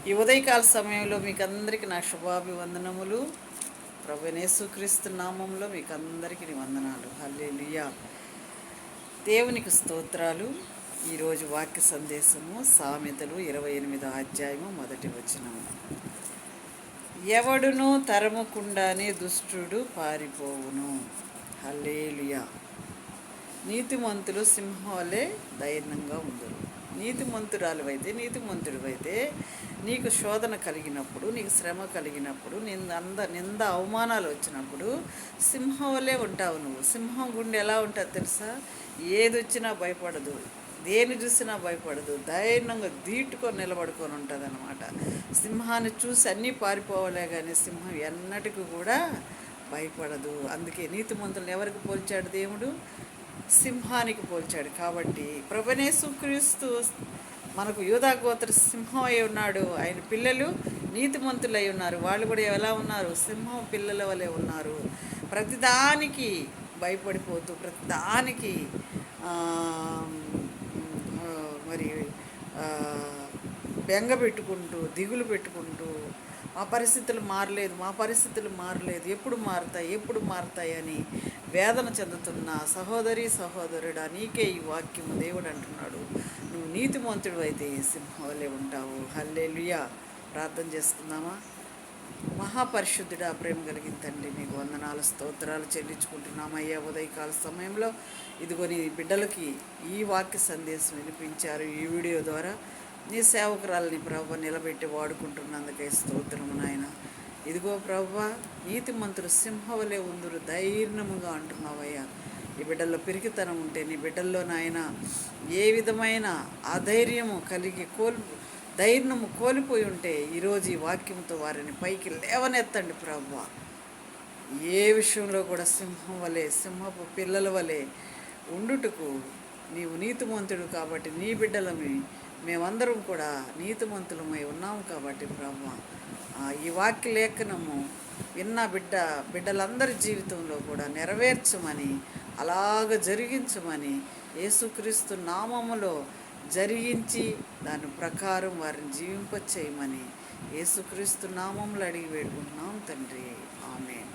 ఈ ఉదయకాల సమయంలో మీకు అందరికీ నా శుభాభివందనములు. ప్రభువైన యేసుక్రీస్తు నామంలో మీకు అందరికీ వందనాలు. హల్లెలూయా. దేవునికి స్తోత్రాలు. ఈరోజు వాక్య సందేశము సామెతలు 28వ అధ్యాయము 1వ వచనము. ఎవడును తరమకుండానే దుష్టుడు పారిపోవును. హల్లెలూయా. నీతిమంతులు సింహాలే ధైర్యంగా ఉందరు. నీతిమంతుడివైతే నీకు శోధన కలిగినప్పుడు, నీకు శ్రమ కలిగినప్పుడు, నింద అవమానాలు వచ్చినప్పుడు సింహంలే ఉంటావు నువ్వు. సింహం గుండె ఎలా ఉంటుంది తెలుసా? ఏది వచ్చినా భయపడదు, దేని చూసినా భయపడదు, ధైర్యంగా ధీటుకొని నిలబడుకొని ఉంటుంది అనమాట. సింహాన్ని చూసి అన్నీ పారిపోవాలే కానీ సింహం ఎన్నటికీ కూడా భయపడదు. అందుకే నీతిమంతులను ఎవరికి పోల్చాడు దేవుడు? సింహానికి పోల్చాడు. కాబట్టి ప్రభువైన యేసుక్రీస్తు మనకు యూదా గోత్ర సింహం అయి ఉన్నాడు. ఆయన పిల్లలు నీతిమంతులై ఉన్నారు. వాళ్ళు కూడా ఎలా ఉన్నారు? సింహం పిల్లల వలె ఉన్నారు. ప్రతిదానికి భయపడిపోతూ, ప్రతిదానికి మరి బెంగ పెట్టుకుంటూ, దిగులు పెట్టుకుంటూ, మా పరిస్థితులు మారలేదు, ఎప్పుడు మారుతాయి అని వేదన చెందుతున్న సహోదరుడా, నీకే ఈ వాక్యము దేవుడు అంటున్నాడు. నువ్వు నీతిమంతుడు అయితే సింహంలే ఉంటావు. హల్లెలూయా. ప్రార్థన చేసుకుందామా? మహాపరిశుద్ధుడా, ప్రేమ కలిగిన తండ్రి, నీకు వందనాలు స్తోత్రాలు చెల్లించుకుంటున్నామయ్యా. ఉదయకాల సమయంలో ఇదిగో నీ బిడ్డలకి ఈ వాక్య సందేశం వినిపించారు. ఈ వీడియో ద్వారా నీ సేవకురాలని ప్రభు నిలబెట్టి వాడుకుంటున్నందుకే స్తోత్రము నాయన. ఇదిగో ప్రభు, నీతిమంతులు సింహవలే ఉందురు ధైర్యముగా అంటున్నావయ్యా. ఈ బిడ్డల్లో పిరికితనం ఉంటే, నీ బిడ్డల్లో నాయన ఏ విధమైన అధైర్యము కలిగి ధైర్యము కోల్పోయి ఉంటే ఈరోజు ఈ వాక్యంతో వారిని పైకి లేవనెత్తండి ప్రభువా. ఏ విషయంలో కూడా సింహపు పిల్లల వలె ఉండుటకు నీవు నీతిమంతుడు కాబట్టి నీ బిడ్డలమి మేమందరం కూడా నీతిమంతులమై ఉన్నాము కాబట్టి ప్రభువా, ఈ వాక్య లేఖనము విన్న బిడ్డలందరి జీవితంలో కూడా నెరవేర్చమని, అలాగ జరిగించమని, యేసుక్రీస్తు నామములో జరిగించి దాని ప్రకారం వారిని జీవింపచేయమని యేసుక్రీస్తు నామములో అడిగి వేడుకుంటున్నాం తండ్రి. ఆమేన్.